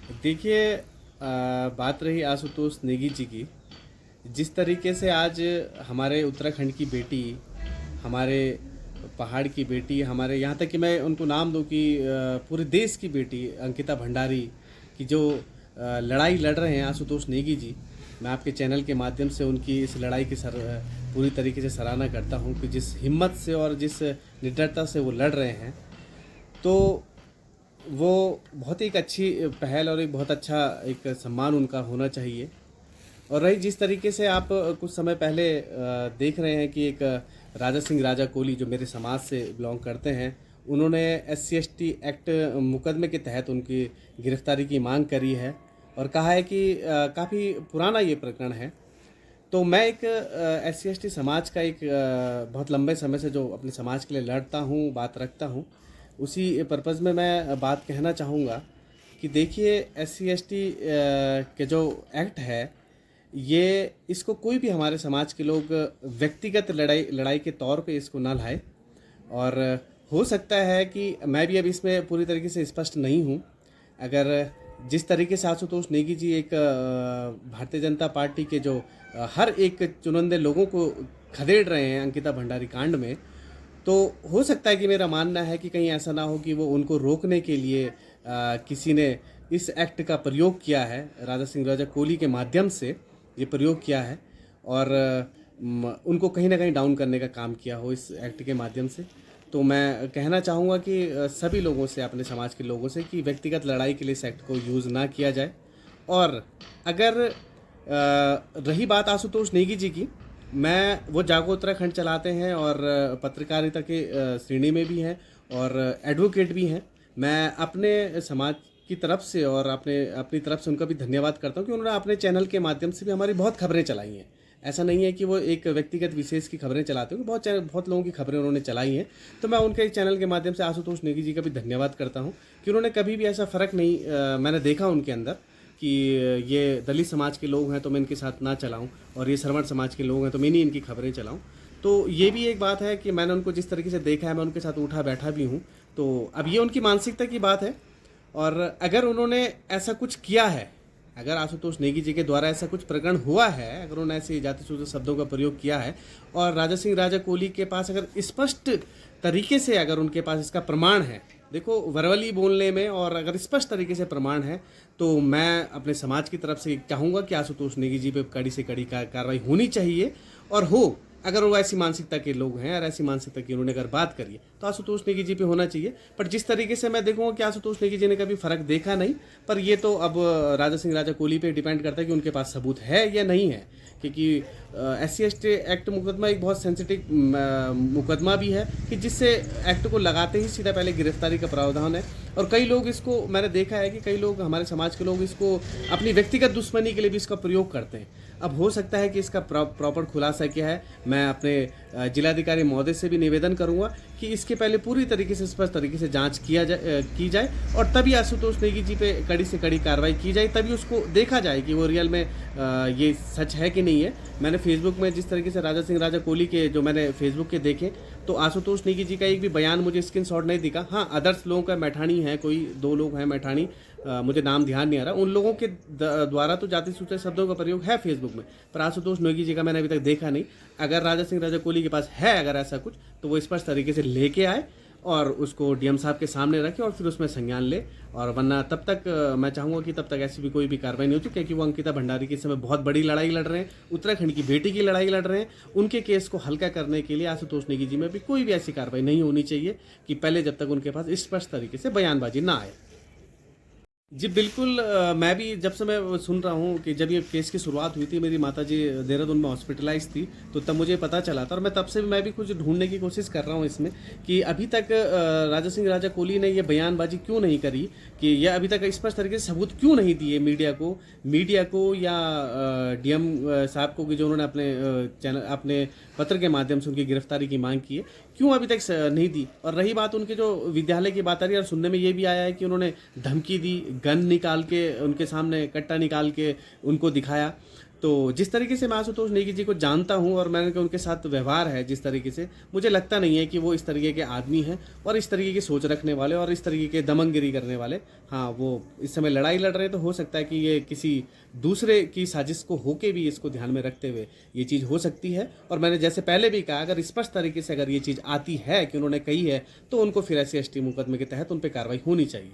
देखिए बात रही आशुतोष नेगी जी की। जिस तरीके से आज हमारे उत्तराखंड की बेटी, हमारे पहाड़ की बेटी, हमारे यहाँ तक कि मैं उनको नाम दूँ कि पूरे देश की बेटी अंकिता भंडारी की जो लड़ाई लड़ रहे हैं आशुतोष नेगी जी। मैं आपके चैनल के माध्यम से उनकी इस लड़ाई की पूरी तरीके से सराहना करता हूँ कि जिस हिम्मत से और जिस निडरता से वो लड़ रहे हैं, तो वो बहुत ही एक अच्छी पहल और एक बहुत अच्छा एक सम्मान उनका होना चाहिए। और रही जिस तरीके से आप कुछ समय पहले देख रहे हैं कि एक राजा सिंह राजा कोली जो मेरे समाज से बिलोंग करते हैं, उन्होंने SC/ST एक्ट मुकदमे के तहत उनकी गिरफ्तारी की मांग करी है और कहा है कि काफ़ी पुराना ये प्रकरण है। तो मैं एक SC/ST समाज का एक बहुत लंबे समय से जो अपने समाज के लिए लड़ता हूँ, बात रखता हूँ, उसी पर्पज़ में मैं बात कहना चाहूँगा कि देखिए SC/ST के जो एक्ट है, ये इसको कोई भी हमारे समाज के लोग व्यक्तिगत लड़ाई लड़ाई के तौर पे इसको ना लाए। और हो सकता है कि मैं भी अब इसमें पूरी तरीके से स्पष्ट नहीं हूँ। अगर जिस तरीके से आशुतोष नेगी जी एक भारतीय जनता पार्टी के जो हर एक चुनिंदे लोगों को खदेड़ रहे हैं अंकिता भंडारी कांड में, तो हो सकता है कि मेरा मानना है कि कहीं ऐसा ना हो कि वो उनको रोकने के लिए किसी ने इस एक्ट का प्रयोग किया है, राजा सिंह राजा कोली के माध्यम से ये प्रयोग किया है और उनको कहीं ना कहीं डाउन करने का काम किया हो इस एक्ट के माध्यम से। तो मैं कहना चाहूँगा कि सभी लोगों से, अपने समाज के लोगों से, कि व्यक्तिगत लड़ाई के लिए इस एक्ट को यूज़ ना किया जाए। और अगर रही बात आशुतोष नेगी जी की, मैं वो जागो उत्तराखंड चलाते हैं और पत्रकारिता के श्रेणी में भी हैं और एडवोकेट भी हैं। मैं अपने समाज की तरफ से और अपनी तरफ से उनका भी धन्यवाद करता हूँ कि उन्होंने अपने चैनल के माध्यम से भी हमारी बहुत खबरें चलाई हैं। ऐसा नहीं है कि वो एक व्यक्तिगत विशेष की खबरें चलाते हैं, बहुत लोगों की खबरें उन्होंने चलाई हैं। तो मैं उनके चैनल के माध्यम से आशुतोष नेगी जी का भी धन्यवाद करता हूँ कि उन्होंने कभी भी ऐसा फ़र्क नहीं मैंने देखा उनके अंदर कि ये दलित समाज के लोग हैं तो मैं इनके साथ ना चलाऊं और ये श्रमण समाज के लोग हैं तो मैं नहीं इनकी खबरें चलाऊं। तो ये भी एक बात है कि मैंने उनको जिस तरीके से देखा है, मैं उनके साथ उठा बैठा भी हूं। तो अब ये उनकी मानसिकता की बात है। और अगर उन्होंने ऐसा कुछ किया है, अगर आशुतोष नेगी जी के द्वारा ऐसा कुछ प्रकरण हुआ है, अगर उन्होंने ऐसे जाति सूचक शब्दों का प्रयोग किया है और राजा सिंह राजा कोली के पास अगर स्पष्ट तरीके से अगर उनके पास इसका प्रमाण है, देखो वर्बली बोलने में, और अगर स्पष्ट तरीके से प्रमाण है, तो मैं अपने समाज की तरफ से चाहूँगा कि आशुतोष नेगी जी पे कड़ी से कड़ी कार्रवाई होनी चाहिए। और हो, अगर वो ऐसी मानसिकता के लोग हैं और ऐसी मानसिकता की उन्होंने अगर बात करी है, तो आशुतोष नेगी जी पे होना चाहिए। पर जिस तरीके से मैं देखूंगा कि आशुतोष नेगी जी ने कभी फर्क देखा नहीं, पर ये तो अब राजा सिंह राजा कोहली पे डिपेंड करता है कि उनके पास सबूत है या नहीं है। क्योंकि SC/ST एक्ट मुकदमा एक बहुत सेंसिटिव मुकदमा भी है कि जिससे एक्ट को लगाते ही सीधा पहले गिरफ्तारी का प्रावधान है। और कई लोग इसको, मैंने देखा है कि कई लोग, हमारे समाज के लोग, इसको अपनी व्यक्तिगत दुश्मनी के लिए भी इसका प्रयोग करते हैं। अब हो सकता है कि इसका प्रॉपर खुलासा क्या है, मैं अपने जिलाधिकारी महोदय से भी निवेदन करूंगा कि इसके पहले पूरी तरीके से, स्पष्ट तरीके से जांच की जाए और तभी आशुतोष नेगी जी पे कड़ी से कड़ी कार्रवाई की जाए, तभी उसको देखा जाए कि वो रियल में ये सच है कि नहीं है। मैंने फेसबुक में जिस तरीके से राजा सिंह राजा कोहली के जो मैंने फेसबुक के देखे, तो आशुतोष नेगी जी का एक भी बयान मुझे स्क्रीनशॉट नहीं दिखा। हाँ, अदर्स लोगों का, मैठाणी है, कोई 2 लोग हैं मैठाणी, मुझे नाम ध्यान नहीं आ रहा, उन लोगों के द्वारा तो जाति सूचक शब्दों का प्रयोग है फेसबुक में, पर आशुतोष नेगी जी का मैंने अभी तक देखा नहीं। अगर राजा सिंह राजा कोहली के पास है अगर ऐसा कुछ, तो वो स्पष्ट तरीके से लेके आए और उसको DM साहब के सामने रखे और फिर उसमें संज्ञान ले। और वरना तब तक मैं चाहूँगा कि तब तक ऐसी भी कोई भी कार्रवाई नहीं होती, क्योंकि वो अंकिता भंडारी के समय बहुत बड़ी लड़ाई लड़ रहे हैं, उत्तराखंड की बेटी की लड़ाई लड़ रहे हैं। उनके केस को हल्का करने के लिए आशुतोष नेगी जी में भी कोई भी ऐसी कार्रवाई नहीं होनी चाहिए कि पहले, जब तक उनके पास स्पष्ट तरीके से बयानबाजी ना आए। जी बिल्कुल, मैं भी जब से मैं सुन रहा हूँ कि जब ये केस की शुरुआत हुई थी, मेरी माताजी देहरादून में हॉस्पिटलाइज थी, तो तब मुझे पता चला था और मैं तब से मैं भी कुछ ढूंढने की कोशिश कर रहा हूँ इसमें कि अभी तक राजा सिंह राजा कोहली ने ये बयानबाजी क्यों नहीं करी, कि यह अभी तक स्पष्ट तरीके से सबूत क्यों नहीं दिए मीडिया को या DM साहब को, कि जो उन्होंने अपने चैनल, अपने पत्र के माध्यम से उनकी गिरफ्तारी की मांग की है, क्यों अभी तक नहीं दी। और रही बात उनके जो विद्यालय की बात आ रही है, और सुनने में ये भी आया है कि उन्होंने धमकी दी, गन निकाल के उनके सामने, कट्टा निकाल के उनको दिखाया। तो जिस तरीके से मैं आशुतोष नेगी जी को जानता हूँ और मैंने उनके साथ व्यवहार है जिस तरीके से, मुझे लगता नहीं है कि वो इस तरीके के आदमी हैं और इस तरीके की सोच रखने वाले और इस तरीके के दमनगिरी करने वाले। हाँ, वो इस समय लड़ाई लड़ रहे हैं तो हो सकता है कि ये किसी दूसरे की साजिश को होके भी इसको ध्यान में रखते हुए ये चीज़ हो सकती है। और मैंने जैसे पहले भी कहा, अगर स्पष्ट तरीके से अगर ये चीज़ आती है कि उन्होंने कही है, तो उनको फिर ऐसे एसटी मुकदमे के तहत उन पर कार्रवाई होनी चाहिए।